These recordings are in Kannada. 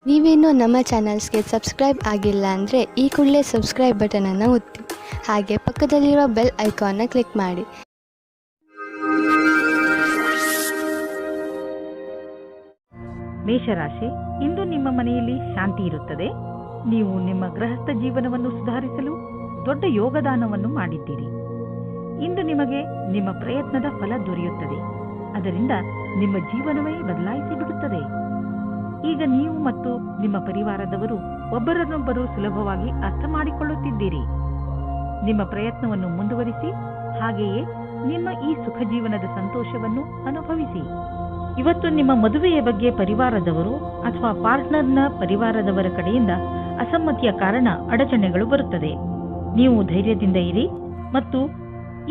ನೀವೇನೂ ನಮ್ಮ ಚಾನಲ್ಸ್ಗೆ ಸಬ್ಸ್ಕ್ರೈಬ್ ಆಗಿಲ್ಲ ಅಂದರೆ ಈ ಕೂಡಲೇ ಸಬ್ಸ್ಕ್ರೈಬ್ ಬಟನನ್ನು ಒತ್ತಿ ಹಾಗೆ ಪಕ್ಕದಲ್ಲಿರೋ ಬೆಲ್ ಐಕಾನ್ನ ಕ್ಲಿಕ್ ಮಾಡಿ. ಮೇಷರಾಶಿ, ಇಂದು ನಿಮ್ಮ ಮನೆಯಲ್ಲಿ ಶಾಂತಿ ಇರುತ್ತದೆ. ನೀವು ನಿಮ್ಮ ಗೃಹಸ್ಥ ಜೀವನವನ್ನು ಸುಧಾರಿಸಲು ದೊಡ್ಡ ಯೋಗದಾನವನ್ನು ಮಾಡಿದ್ದೀರಿ. ಇಂದು ನಿಮಗೆ ನಿಮ್ಮ ಪ್ರಯತ್ನದ ಫಲ ದೊರೆಯುತ್ತದೆ. ಅದರಿಂದ ನಿಮ್ಮ ಜೀವನವೇ ಬದಲಾಯಿಸಿ ಬಿಡುತ್ತದೆ. ಈಗ ನೀವು ಮತ್ತು ನಿಮ್ಮ ಪರಿವಾರದವರು ಒಬ್ಬರನ್ನೊಬ್ಬರು ಸುಲಭವಾಗಿ ಅರ್ಥ ಮಾಡಿಕೊಳ್ಳುತ್ತಿದ್ದೀರಿ. ನಿಮ್ಮ ಪ್ರಯತ್ನವನ್ನು ಮುಂದುವರಿಸಿ, ಹಾಗೆಯೇ ನಿಮ್ಮ ಈ ಸುಖ ಜೀವನದ ಸಂತೋಷವನ್ನು ಅನುಭವಿಸಿ. ಇವತ್ತು ನಿಮ್ಮ ಮದುವೆಯ ಬಗ್ಗೆ ಪರಿವಾರದವರು ಅಥವಾ ಪಾರ್ಟ್ನರ್ನ ಪರಿವಾರದವರ ಕಡೆಯಿಂದ ಅಸಮ್ಮತಿಯ ಕಾರಣ ಅಡಚಣೆಗಳು ಬರುತ್ತದೆ. ನೀವು ಧೈರ್ಯದಿಂದ ಇರಿ ಮತ್ತು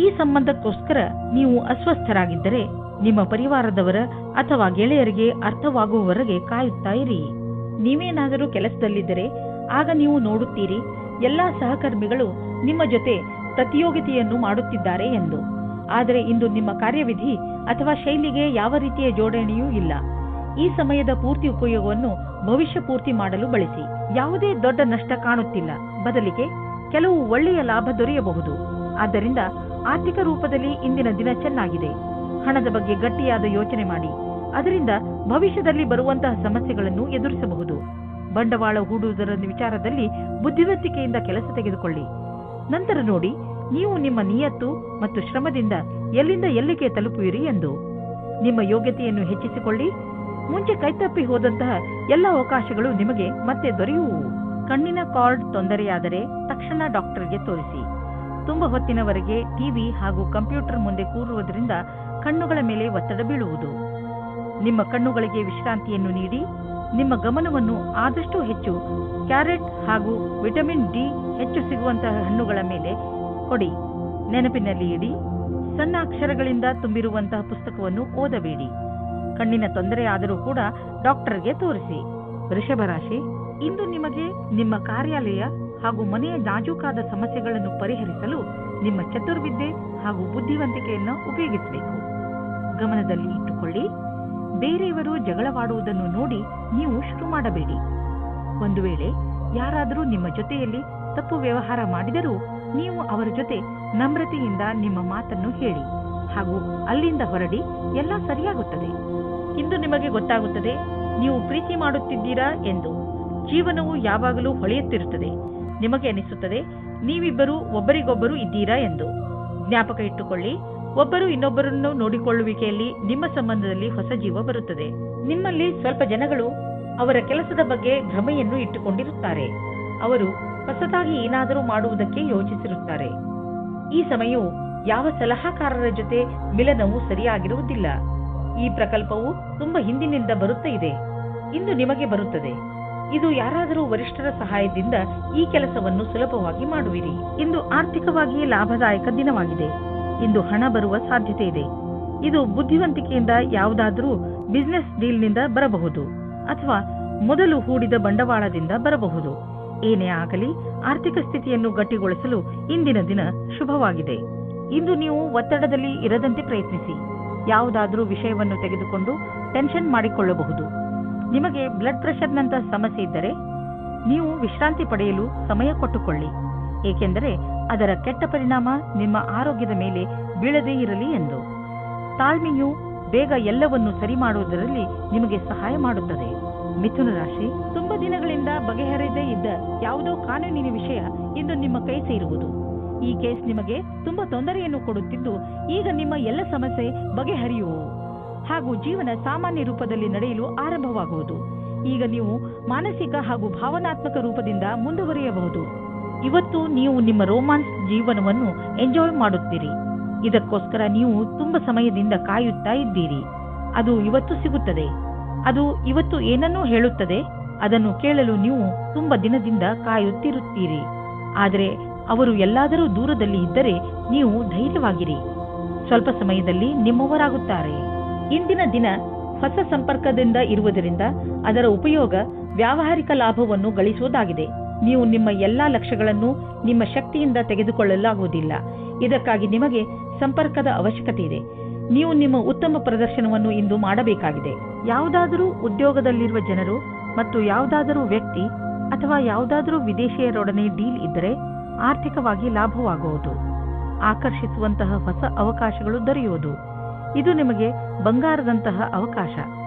ಈ ಸಂಬಂಧಕ್ಕೋಸ್ಕರ ನೀವು ಅಸ್ವಸ್ಥರಾಗಿದ್ದರೆ ನಿಮ್ಮ ಪರಿವಾರದವರ ಅಥವಾ ಗೆಳೆಯರಿಗೆ ಅರ್ಥವಾಗುವವರೆಗೆ ಕಾಯುತ್ತಾ ಇರಿ. ನೀವೇನಾದರೂ ಕೆಲಸದಲ್ಲಿದ್ದರೆ ಆಗ ನೀವು ನೋಡುತ್ತೀರಿ ಎಲ್ಲಾ ಸಹಕರ್ಮಿಗಳು ನಿಮ್ಮ ಜೊತೆ ಪ್ರತಿಯೋಗಿತೆಯನ್ನು ಮಾಡುತ್ತಿದ್ದಾರೆ ಎಂದು. ಆದರೆ ಇಂದು ನಿಮ್ಮ ಕಾರ್ಯವಿಧಿ ಅಥವಾ ಶೈಲಿಗೆ ಯಾವ ರೀತಿಯ ಜೋಡಣೆಯೂ ಇಲ್ಲ. ಈ ಸಮಯದ ಪೂರ್ತಿ ಉಪಯೋಗವನ್ನು ಭವಿಷ್ಯ ಪೂರ್ತಿ ಮಾಡಲು ಬಳಸಿ. ಯಾವುದೇ ದೊಡ್ಡ ನಷ್ಟ ಕಾಣುತ್ತಿಲ್ಲ, ಬದಲಿಗೆ ಕೆಲವು ಒಳ್ಳೆಯ ಲಾಭ ದೊರೆಯಬಹುದು. ಆದ್ದರಿಂದ ಆರ್ಥಿಕ ರೂಪದಲ್ಲಿ ಇಂದಿನ ದಿನ ಚೆನ್ನಾಗಿದೆ. ಹಣದ ಬಗ್ಗೆ ಗಟ್ಟಿಯಾದ ಯೋಚನೆ ಮಾಡಿ, ಅದರಿಂದ ಭವಿಷ್ಯದಲ್ಲಿ ಬರುವಂತಹ ಸಮಸ್ಯೆಗಳನ್ನು ಎದುರಿಸಬಹುದು. ಬಂಡವಾಳ ಹೂಡುವುದರ ವಿಚಾರದಲ್ಲಿ ಬುದ್ಧಿವಂತಿಕೆಯಿಂದ ಕೆಲಸ ತೆಗೆದುಕೊಳ್ಳಿ. ನಂತರ ನೋಡಿ ನೀವು ನಿಮ್ಮ ನಿಯತ್ತು ಮತ್ತು ಶ್ರಮದಿಂದ ಎಲ್ಲಿಂದ ಎಲ್ಲಿಗೆ ತಲುಪುವಿರಿ ಎಂದು. ನಿಮ್ಮ ಯೋಗ್ಯತೆಯನ್ನು ಹೆಚ್ಚಿಸಿಕೊಳ್ಳಿ. ಮುಂಚೆ ಕೈತಪ್ಪಿ ಹೋದಂತಹ ಎಲ್ಲ ಅವಕಾಶಗಳು ನಿಮಗೆ ಮತ್ತೆ ದೊರೆಯುವು. ಕಣ್ಣಿನ ಕಾರ್ಡ್ ತೊಂದರೆಯಾದರೆ ತಕ್ಷಣ ಡಾಕ್ಟರ್ಗೆ ತೋರಿಸಿ. ತುಂಬ ಹೊತ್ತಿನವರೆಗೆ ಟಿವಿ ಹಾಗೂ ಕಂಪ್ಯೂಟರ್ ಮುಂದೆ ಕೂರುವುದರಿಂದ ಕಣ್ಣುಗಳ ಮೇಲೆ ಒತ್ತಡ ಬೀಳುವುದು. ನಿಮ್ಮ ಕಣ್ಣುಗಳಿಗೆ ವಿಶ್ರಾಂತಿಯನ್ನು ನೀಡಿ. ನಿಮ್ಮ ಗಮನವನ್ನು ಆದಷ್ಟು ಹೆಚ್ಚು ಕ್ಯಾರೆಟ್ ಹಾಗೂ ವಿಟಮಿನ್ ಡಿ ಹೆಚ್ಚು ಸಿಗುವಂತಹ ಹಣ್ಣುಗಳ ಮೇಲೆ ಕೊಡಿ. ನೆನಪಿನಲ್ಲಿ ಇಡಿ, ಸಣ್ಣ ಅಕ್ಷರಗಳಿಂದ ತುಂಬಿರುವಂತಹ ಪುಸ್ತಕವನ್ನು ಓದಬೇಡಿ. ಕಣ್ಣಿನ ತೊಂದರೆ ಆದರೂ ಕೂಡ ಡಾಕ್ಟರ್ಗೆ ತೋರಿಸಿ. ವೃಷಭ ರಾಶಿ, ಇಂದು ನಿಮಗೆ ನಿಮ್ಮ ಕಾರ್ಯಾಲಯ ಹಾಗೂ ಮನೆಯ ನಾಜೂಕಾದ ಸಮಸ್ಯೆಗಳನ್ನು ಪರಿಹರಿಸಲು ನಿಮ್ಮ ಚತುರ್ವಿದ್ಯೆ ಹಾಗೂ ಬುದ್ಧಿವಂತಿಕೆಯನ್ನು ಉಪಯೋಗಿಸಬೇಕು. ಗಮನದಲ್ಲಿ ಇಟ್ಟುಕೊಳ್ಳಿ, ಬೇರೆಯವರು ಜಗಳವಾಡುವುದನ್ನು ನೋಡಿ ನೀವು ಶುರು ಮಾಡಬೇಡಿ. ಒಂದು ವೇಳೆ ಯಾರಾದರೂ ನಿಮ್ಮ ಜೊತೆಯಲ್ಲಿ ತಪ್ಪು ವ್ಯವಹಾರ ಮಾಡಿದರೂ ನೀವು ಅವರ ಜೊತೆ ನಮ್ರತೆಯಿಂದ ನಿಮ್ಮ ಮಾತನ್ನು ಹೇಳಿ ಹಾಗೂ ಅಲ್ಲಿಂದ ಹೊರಡಿ. ಎಲ್ಲ ಸರಿಯಾಗುತ್ತದೆ. ಇಂದು ನಿಮಗೆ ಗೊತ್ತಾಗುತ್ತದೆ ನೀವು ಪ್ರೀತಿ ಮಾಡುತ್ತಿದ್ದೀರಾ ಎಂದು. ಜೀವನವು ಯಾವಾಗಲೂ ಹೊಳೆಯುತ್ತಿರುತ್ತದೆ. ನಿಮಗೆ ಅನಿಸುತ್ತದೆ ನೀವಿಬ್ಬರು ಒಬ್ಬರಿಗೊಬ್ಬರು ಇದ್ದೀರಾ ಎಂದು. ಜ್ಞಾಪಕ ಇಟ್ಟುಕೊಳ್ಳಿ, ಒಬ್ಬರು ಇನ್ನೊಬ್ಬರನ್ನು ನೋಡಿಕೊಳ್ಳುವಿಕೆಯಲ್ಲಿ ನಿಮ್ಮ ಸಂಬಂಧದಲ್ಲಿ ಹೊಸ ಜೀವ ಬರುತ್ತದೆ. ನಿಮ್ಮಲ್ಲಿ ಸ್ವಲ್ಪ ಜನಗಳು ಅವರ ಕೆಲಸದ ಬಗ್ಗೆ ಭ್ರಮೆಯನ್ನು ಇಟ್ಟುಕೊಂಡಿರುತ್ತಾರೆ. ಅವರು ಹೊಸದಾಗಿ ಏನಾದರೂ ಮಾಡುವುದಕ್ಕೆ ಯೋಚಿಸಿರುತ್ತಾರೆ. ಈ ಸಮಯವು ಯಾವ ಸಲಹಾಕಾರರ ಜೊತೆ ಮಿಲನವು ಸರಿಯಾಗಿರುವುದಿಲ್ಲ. ಈ ಪ್ರಕಲ್ಪವು ತುಂಬಾ ಹಿಂದಿನಿಂದ ಬರುತ್ತಾ ಇದೆ. ಇಂದು ನಿಮಗೆ ಬರುತ್ತದೆ. ಇದು ಯಾರಾದರೂ ವರಿಷ್ಠರ ಸಹಾಯದಿಂದ ಈ ಕೆಲಸವನ್ನು ಸುಲಭವಾಗಿ ಮಾಡುವಿರಿ. ಇಂದು ಆರ್ಥಿಕವಾಗಿ ಲಾಭದಾಯಕ ದಿನವಾಗಿದೆ. ಇಂದು ಹಣ ಬರುವ ಸಾಧ್ಯತೆ ಇದೆ. ಇದು ಬುದ್ಧಿವಂತಿಕೆಯಿಂದ ಯಾವುದಾದರೂ ಬಿಸಿನೆಸ್ ಡೀಲ್ನಿಂದ ಬರಬಹುದು ಅಥವಾ ಮೊದಲು ಹೂಡಿದ ಬಂಡವಾಳದಿಂದ ಬರಬಹುದು. ಏನೇ ಆಗಲಿ, ಆರ್ಥಿಕ ಸ್ಥಿತಿಯನ್ನು ಗಟ್ಟಿಗೊಳಿಸಲು ಇಂದಿನ ದಿನ ಶುಭವಾಗಿದೆ. ಇಂದು ನೀವು ಒತ್ತಡದಲ್ಲಿ ಇರದಂತೆ ಪ್ರಯತ್ನಿಸಿ. ಯಾವುದಾದರೂ ವಿಷಯವನ್ನು ತೆಗೆದುಕೊಂಡು ಟೆನ್ಷನ್ ಮಾಡಿಕೊಳ್ಳಬಹುದು. ನಿಮಗೆ ಬ್ಲಡ್ ಪ್ರೆಷರ್ನಂತಹ ಸಮಸ್ಯೆ ಇದ್ದರೆ ನೀವು ವಿಶ್ರಾಂತಿ ಪಡೆಯಲು ಸಮಯ ಕೊಟ್ಟುಕೊಳ್ಳಿ, ಏಕೆಂದರೆ ಅದರ ಕೆಟ್ಟ ಪರಿಣಾಮ ನಿಮ್ಮ ಆರೋಗ್ಯದ ಮೇಲೆ ಬೀಳದೇ ಇರಲಿ ಎಂದು. ತಾಳ್ಮೆಯು ಬೇಗ ಎಲ್ಲವನ್ನು ಸರಿ ಮಾಡುವುದರಲ್ಲಿ ನಿಮಗೆ ಸಹಾಯ ಮಾಡುತ್ತದೆ. ಮಿಥುನ ರಾಶಿ, ತುಂಬಾ ದಿನಗಳಿಂದ ಬಗೆಹರಿಯದೇ ಇದ್ದ ಯಾವುದೋ ಕಾನೂನಿನ ವಿಷಯ ಇಂದು ನಿಮ್ಮ ಕೈ ಸೇರುವುದು. ಈ ಕೇಸ್ ನಿಮಗೆ ತುಂಬಾ ತೊಂದರೆಯನ್ನು ಕೊಡುತ್ತಿದ್ದು, ಈಗ ನಿಮ್ಮ ಎಲ್ಲ ಸಮಸ್ಯೆ ಬಗೆಹರಿಯುವು ಹಾಗೂ ಜೀವನ ಸಾಮಾನ್ಯ ರೂಪದಲ್ಲಿ ನಡೆಯಲು ಆರಂಭವಾಗುವುದು. ಈಗ ನೀವು ಮಾನಸಿಕ ಹಾಗೂ ಭಾವನಾತ್ಮಕ ರೂಪದಿಂದ ಮುಂದುವರಿಯಬಹುದು. ಇವತ್ತು ನೀವು ನಿಮ್ಮ ರೋಮಾನ್ಸ್ ಜೀವನವನ್ನು ಎಂಜಾಯ್ ಮಾಡುತ್ತೀರಿ. ಇದಕ್ಕೋಸ್ಕರ ನೀವು ತುಂಬಾ ಸಮಯದಿಂದ ಕಾಯುತ್ತಾ ಇದ್ದೀರಿ. ಅದು ಇವತ್ತು ಸಿಗುತ್ತದೆ. ಅದು ಇವತ್ತು ಏನನ್ನೂ ಹೇಳುತ್ತದೆ. ಅದನ್ನು ಕೇಳಲು ನೀವು ತುಂಬಾ ದಿನದಿಂದ ಕಾಯುತ್ತಿರುತ್ತೀರಿ. ಆದರೆ ಅವರು ಎಲ್ಲಾದರೂ ದೂರದಲ್ಲಿ ಇದ್ದರೆ ನೀವು ಧೈರ್ಯವಾಗಿರಿ. ಸ್ವಲ್ಪ ಸಮಯದಲ್ಲಿ ನಿಮ್ಮವರಾಗುತ್ತಾರೆ. ಇಂದಿನ ದಿನ ಹೊಸ ಸಂಪರ್ಕದಿಂದ ಇರುವುದರಿಂದ ಅದರ ಉಪಯೋಗ ವ್ಯಾವಹಾರಿಕ ಲಾಭವನ್ನು ಗಳಿಸುವುದಾಗಿದೆ. ನೀವು ನಿಮ್ಮ ಎಲ್ಲಾ ಲಕ್ಷ್ಯಗಳನ್ನು ನಿಮ್ಮ ಶಕ್ತಿಯಿಂದ ತೆಗೆದುಕೊಳ್ಳಲಾಗುವುದಿಲ್ಲ. ಇದಕ್ಕಾಗಿ ನಿಮಗೆ ಸಂಪರ್ಕದ ಅವಶ್ಯಕತೆ ಇದೆ. ನೀವು ನಿಮ್ಮ ಉತ್ತಮ ಪ್ರದರ್ಶನವನ್ನು ಇಂದು ಮಾಡಬೇಕಾಗಿದೆ. ಯಾವುದಾದರೂ ಉದ್ಯೋಗದಲ್ಲಿರುವ ಜನರು ಮತ್ತು ಯಾವುದಾದರೂ ವ್ಯಕ್ತಿ ಅಥವಾ ಯಾವುದಾದರೂ ವಿದೇಶಿಯರೊಡನೆ ಡೀಲ್ ಇದ್ದರೆ ಆರ್ಥಿಕವಾಗಿ ಲಾಭವಾಗುವುದು, ಆಕರ್ಷಿಸುವಂತಹ ಹೊಸ ಅವಕಾಶಗಳು ದೊರೆಯುವುದು. ಇದು ನಿಮಗೆ ಬಂಗಾರದಂತಹ ಅವಕಾಶ.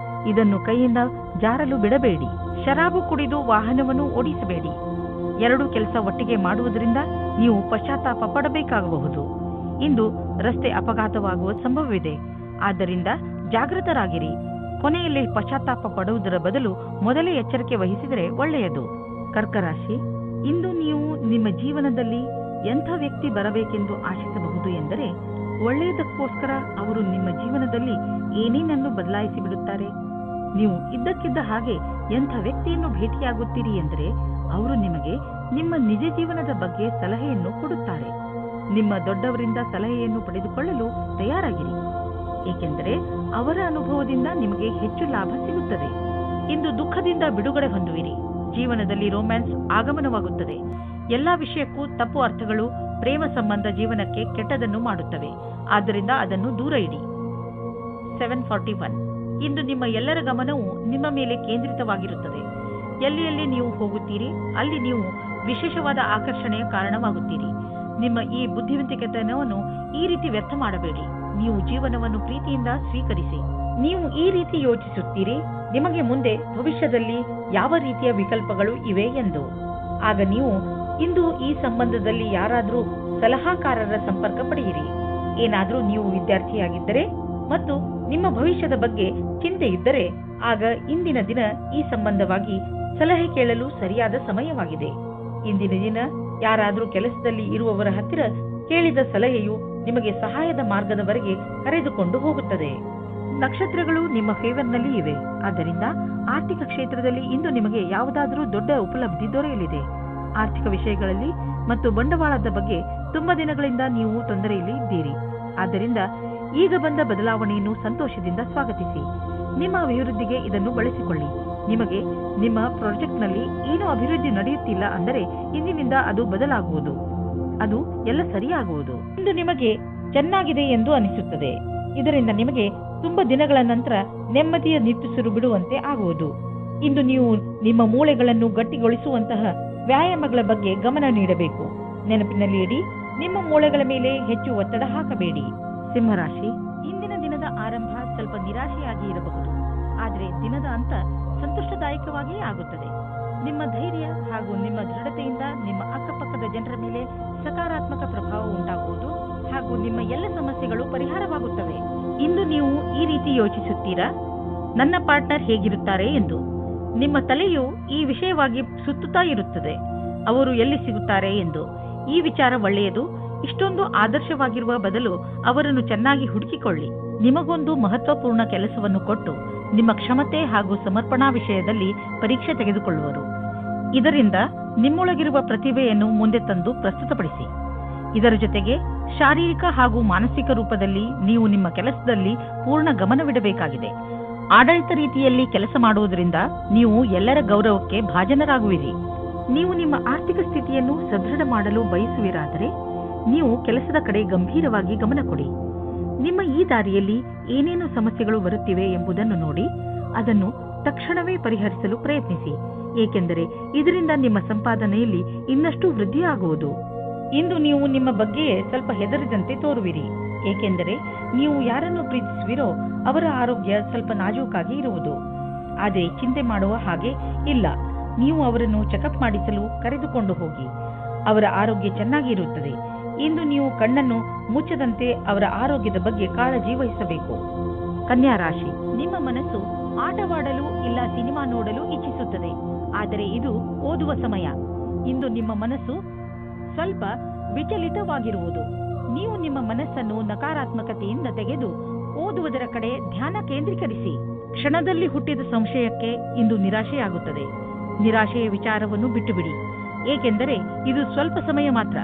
ಇದನ್ನು ಕೈಯಿಂದ ಜಾರಲು ಬಿಡಬೇಡಿ. ಶರಾಬು ಕುಡಿದು ವಾಹನವನ್ನು ಓಡಿಸಬೇಡಿ. ಎರಡೂ ಕೆಲಸ ಒಟ್ಟಿಗೆ ಮಾಡುವುದರಿಂದ ನೀವು ಪಶ್ಚಾತ್ತಾಪ ಪಡಬೇಕಾಗಬಹುದು. ಇಂದು ರಸ್ತೆ ಅಪಘಾತವಾಗುವ ಸಂಭವವಿದೆ. ಆದ್ದರಿಂದ ಜಾಗೃತರಾಗಿರಿ. ಕೊನೆಯಲ್ಲಿ ಪಶ್ಚಾತ್ತಾಪ ಪಡುವುದರ ಬದಲು ಮೊದಲೇ ಎಚ್ಚರಿಕೆ ವಹಿಸಿದರೆ ಒಳ್ಳೆಯದು. ಕರ್ಕರಾಶಿ, ಇಂದು ನೀವು ನಿಮ್ಮ ಜೀವನದಲ್ಲಿ ಎಂಥ ವ್ಯಕ್ತಿ ಬರಬೇಕೆಂದು ಆಶಿಸಬಹುದು ಎಂದರೆ, ಒಳ್ಳೆಯದಕ್ಕೋಸ್ಕರ ಅವರು ನಿಮ್ಮ ಜೀವನದಲ್ಲಿ ಏನೇನನ್ನು ಬದಲಾಯಿಸಿ ಬಿಡುತ್ತಾರೆ. ನೀವು ಇದ್ದಕ್ಕಿದ್ದ ಹಾಗೆ ಎಂಥ ವ್ಯಕ್ತಿಯನ್ನು ಭೇಟಿಯಾಗುತ್ತೀರಿ ಎಂದರೆ, ಅವರು ನಿಮಗೆ ನಿಮ್ಮ ನಿಜ ಜೀವನದ ಬಗ್ಗೆ ಸಲಹೆಯನ್ನು ಕೊಡುತ್ತಾರೆ. ನಿಮ್ಮ ದೊಡ್ಡವರಿಂದ ಸಲಹೆಯನ್ನು ಪಡೆದುಕೊಳ್ಳಲು ತಯಾರಾಗಿರಿ, ಏಕೆಂದರೆ ಅವರ ಅನುಭವದಿಂದ ನಿಮಗೆ ಹೆಚ್ಚು ಲಾಭ ಸಿಗುತ್ತದೆ. ಇಂದು ದುಃಖದಿಂದ ಬಿಡುಗಡೆ ಹೊಂದುವಿರಿ. ಜೀವನದಲ್ಲಿ ರೊಮ್ಯಾನ್ಸ್ ಆಗಮನವಾಗುತ್ತದೆ. ಎಲ್ಲಾ ವಿಷಯಕ್ಕೂ ತಪ್ಪು ಅರ್ಥಗಳು ಪ್ರೇಮ ಸಂಬಂಧ ಜೀವನಕ್ಕೆ ಕೆಟ್ಟದನ್ನು ಮಾಡುತ್ತವೆ. ಆದ್ದರಿಂದ ಅದನ್ನು ದೂರ ಇಡಿ. 741 ಇಂದು ನಿಮ್ಮ ಎಲ್ಲರ ಗಮನವು ನಿಮ್ಮ ಮೇಲೆ ಕೇಂದ್ರಿತವಾಗಿರುತ್ತದೆ. ಎಲ್ಲಿ ನೀವು ಹೋಗುತ್ತೀರಿ ಅಲ್ಲಿ ನೀವು ವಿಶೇಷವಾದ ಆಕರ್ಷಣೆಯ ಕಾರಣವಾಗುತ್ತೀರಿ. ನಿಮ್ಮ ಈ ಬುದ್ಧಿವಂತಿಕೆತನವನ್ನು ಈ ರೀತಿ ವ್ಯರ್ಥ ಮಾಡಬೇಡಿ. ನೀವು ಜೀವನವನ್ನು ಪ್ರೀತಿಯಿಂದ ಸ್ವೀಕರಿಸಿ. ನೀವು ಈ ರೀತಿ ಯೋಚಿಸುತ್ತೀರಿ, ನಿಮಗೆ ಮುಂದೆ ಭವಿಷ್ಯದಲ್ಲಿ ಯಾವ ರೀತಿಯ ವಿಕಲ್ಪಗಳು ಇವೆ ಎಂದು. ಆಗ ನೀವು ಇಂದು ಈ ಸಂಬಂಧದಲ್ಲಿ ಯಾರಾದರೂ ಸಲಹಾಕಾರರ ಸಂಪರ್ಕ ಪಡೆಯಿರಿ. ಏನಾದರೂ ನೀವು ವಿದ್ಯಾರ್ಥಿಯಾಗಿದ್ದರೆ ಮತ್ತು ನಿಮ್ಮ ಭವಿಷ್ಯದ ಬಗ್ಗೆ ಚಿಂತೆ ಇದ್ದರೆ, ಆಗ ಇಂದಿನ ದಿನ ಈ ಸಂಬಂಧವಾಗಿ ಸಲಹೆ ಕೇಳಲು ಸರಿಯಾದ ಸಮಯವಾಗಿದೆ. ಇಂದಿನ ದಿನ ಯಾರಾದರೂ ಕೆಲಸದಲ್ಲಿ ಇರುವವರ ಹತ್ತಿರ ಕೇಳಿದ ಸಲಹೆಯು ನಿಮಗೆ ಸಹಾಯದ ಮಾರ್ಗದವರೆಗೆ ಕರೆದುಕೊಂಡು ಹೋಗುತ್ತದೆ. ನಕ್ಷತ್ರಗಳು ನಿಮ್ಮ ಫೇವರ್ನಲ್ಲಿ ಇವೆ. ಆದ್ದರಿಂದ ಆರ್ಥಿಕ ಕ್ಷೇತ್ರದಲ್ಲಿ ಇಂದು ನಿಮಗೆ ಯಾವುದಾದರೂ ದೊಡ್ಡ ಉಪಲಬ್ಧಿ ದೊರೆಯಲಿದೆ. ಆರ್ಥಿಕ ವಿಷಯಗಳಲ್ಲಿ ಮತ್ತು ಬಂಡವಾಳದ ಬಗ್ಗೆ ತುಂಬಾ ದಿನಗಳಿಂದ ನೀವು ತೊಂದರೆಯಲ್ಲಿ ಇದ್ದೀರಿ. ಆದ್ದರಿಂದ ಈಗ ಬಂದ ಬದಲಾವಣೆಯನ್ನು ಸಂತೋಷದಿಂದ ಸ್ವಾಗತಿಸಿ. ನಿಮ್ಮ ಅಭಿವೃದ್ಧಿಗೆ ಇದನ್ನು ಬಳಸಿಕೊಳ್ಳಿ. ನಿಮಗೆ ನಿಮ್ಮ ಪ್ರಾಜೆಕ್ಟ್ನಲ್ಲಿ ಏನೋ ಅಭಿವೃದ್ಧಿ ನಡೆಯುತ್ತಿಲ್ಲ ಅಂದರೆ ಇಂದಿನಿಂದ ಅದು ಬದಲಾಗುವುದು. ಅದು ಎಲ್ಲ ಸರಿಯಾಗುವುದು. ಇಂದು ನಿಮಗೆ ಚೆನ್ನಾಗಿದೆ ಎಂದು ಅನಿಸುತ್ತದೆ. ಇದರಿಂದ ನಿಮಗೆ ತುಂಬಾ ದಿನಗಳ ನಂತರ ನೆಮ್ಮದಿಯ ನಿಟ್ಟುಸಿರು ಬಿಡುವಂತೆ ಆಗುವುದು. ಇಂದು ನೀವು ನಿಮ್ಮ ಮೂಳೆಗಳನ್ನು ಗಟ್ಟಿಗೊಳಿಸುವಂತಹ ವ್ಯಾಯಾಮಗಳ ಬಗ್ಗೆ ಗಮನ ನೀಡಬೇಕು. ನೆನಪಿನಲ್ಲಿ ಇಡಿ, ನಿಮ್ಮ ಮೂಳೆಗಳ ಮೇಲೆ ಹೆಚ್ಚು ಒತ್ತಡ ಹಾಕಬೇಡಿ. ಸಿಂಹರಾಶಿ, ಇಂದಿನ ದಿನದ ಆರಂಭ ಸ್ವಲ್ಪ ನಿರಾಶೆಯಾಗಿ ಇರಬಹುದು, ಆದರೆ ದಿನದ ಅಂತ ಸಂತೋಷದಾಯಕವಾಗಿಯೇ ಆಗುತ್ತದೆ. ನಿಮ್ಮ ಧೈರ್ಯ ಹಾಗೂ ನಿಮ್ಮ ದೃಢತೆಯಿಂದ ನಿಮ್ಮ ಅಕ್ಕಪಕ್ಕದ ಜನರ ಮೇಲೆ ಸಕಾರಾತ್ಮಕ ಪ್ರಭಾವ ಉಂಟಾಗುವುದು ಹಾಗೂ ನಿಮ್ಮ ಎಲ್ಲ ಸಮಸ್ಯೆಗಳು ಪರಿಹಾರವಾಗುತ್ತವೆ. ಇಂದು ನೀವು ಈ ರೀತಿ ಯೋಚಿಸುತ್ತೀರಾ, ನನ್ನ ಪಾರ್ಟ್ನರ್ ಹೇಗಿರುತ್ತಾರೆ ಎಂದು. ನಿಮ್ಮ ತಲೆಯು ಈ ವಿಷಯವಾಗಿ ಸುತ್ತುತ್ತಾ ಇರುತ್ತದೆ, ಅವರು ಎಲ್ಲಿ ಸಿಗುತ್ತಾರೆ ಎಂದು. ಈ ವಿಚಾರ ಒಳ್ಳೆಯದು. ಇಷ್ಟೊಂದು ಆದರ್ಶವಾಗಿರುವ ಬದಲು ಅವರನ್ನು ಚೆನ್ನಾಗಿ ಹುಡುಕಿಕೊಳ್ಳಿ. ನಿಮಗೊಂದು ಮಹತ್ವಪೂರ್ಣ ಕೆಲಸವನ್ನು ಕೊಟ್ಟು ನಿಮ್ಮ ಕ್ಷಮತೆ ಹಾಗೂ ಸಮರ್ಪಣಾ ವಿಷಯದಲ್ಲಿ ಪರೀಕ್ಷೆ ತೆಗೆದುಕೊಳ್ಳುವರು. ಇದರಿಂದ ನಿಮ್ಮೊಳಗಿರುವ ಪ್ರತಿಭೆಯನ್ನು ಮುಂದೆ ತಂದು ಪ್ರಸ್ತುತಪಡಿಸಿ. ಇದರ ಜೊತೆಗೆ ಶಾರೀರಿಕ ಹಾಗೂ ಮಾನಸಿಕ ರೂಪದಲ್ಲಿ ನೀವು ನಿಮ್ಮ ಕೆಲಸದಲ್ಲಿ ಪೂರ್ಣ ಗಮನವಿಡಬೇಕಾಗಿದೆ. ಆಡಳಿತ ರೀತಿಯಲ್ಲಿ ಕೆಲಸ ಮಾಡುವುದರಿಂದ ನೀವು ಎಲ್ಲರ ಗೌರವಕ್ಕೆ ಭಾಜನರಾಗುವಿರಿ. ನೀವು ನಿಮ್ಮ ಆರ್ಥಿಕ ಸ್ಥಿತಿಯನ್ನು ಸದೃಢ ಮಾಡಲು ಬಯಸುವಿರಾದರೆ ನೀವು ಕೆಲಸದ ಕಡೆ ಗಂಭೀರವಾಗಿ ಗಮನ ಕೊಡಿ. ನಿಮ್ಮ ಈ ದಾರಿಯಲ್ಲಿ ಏನೇನು ಸಮಸ್ಯೆಗಳು ಬರುತ್ತಿವೆ ಎಂಬುದನ್ನು ನೋಡಿ ಅದನ್ನು ತಕ್ಷಣವೇ ಪರಿಹರಿಸಲು ಪ್ರಯತ್ನಿಸಿ, ಏಕೆಂದರೆ ಇದರಿಂದ ನಿಮ್ಮ ಸಂಪಾದನೆಯಲ್ಲಿ ಇನ್ನಷ್ಟು ವೃದ್ಧಿಯಾಗುವುದು. ಇಂದು ನೀವು ನಿಮ್ಮ ಬಗ್ಗೆಯೇ ಸ್ವಲ್ಪ ಹೆದರಿದಂತೆ ತೋರುವಿರಿ, ಏಕೆಂದರೆ ನೀವು ಯಾರನ್ನು ಪ್ರೀತಿಸುವಿರೋ ಅವರ ಆರೋಗ್ಯ ಸ್ವಲ್ಪ ನಾಜೂಕಾಗಿ ಇರುವುದು. ಆದರೆ ಚಿಂತೆ ಮಾಡುವ ಹಾಗೆ ಇಲ್ಲ. ನೀವು ಅವರನ್ನು ಚೆಕಪ್ ಮಾಡಿಸಲು ಕರೆದುಕೊಂಡು ಹೋಗಿ. ಅವರ ಆರೋಗ್ಯ ಚೆನ್ನಾಗಿ ಇರುತ್ತದೆ. ಇಂದು ನೀವು ಕಣ್ಣನ್ನು ಮುಚ್ಚದಂತೆ ಅವರ ಆರೋಗ್ಯದ ಬಗ್ಗೆ ಕಾಳಜಿ ವಹಿಸಬೇಕು. ಕನ್ಯಾ ರಾಶಿ, ನಿಮ್ಮ ಮನಸ್ಸು ಆಟವಾಡಲು ಇಲ್ಲ ಸಿನಿಮಾ ನೋಡಲು ಇಚ್ಛಿಸುತ್ತದೆ, ಆದರೆ ಇದು ಓದುವ ಸಮಯ. ಇಂದು ನಿಮ್ಮ ಮನಸ್ಸು ಸ್ವಲ್ಪ ವಿಚಲಿತವಾಗಿರುವುದು. ನೀವು ನಿಮ್ಮ ಮನಸ್ಸನ್ನು ನಕಾರಾತ್ಮಕತೆಯಿಂದ ತೆಗೆದು ಓದುವುದರ ಕಡೆ ಧ್ಯಾನ ಕೇಂದ್ರೀಕರಿಸಿ. ಕ್ಷಣದಲ್ಲಿ ಹುಟ್ಟಿದ ಸಂಶಯಕ್ಕೆ ಇಂದು ನಿರಾಶೆಯಾಗುತ್ತದೆ. ನಿರಾಶೆಯ ವಿಚಾರವನ್ನು ಬಿಟ್ಟುಬಿಡಿ, ಏಕೆಂದರೆ ಇದು ಸ್ವಲ್ಪ ಸಮಯ ಮಾತ್ರ.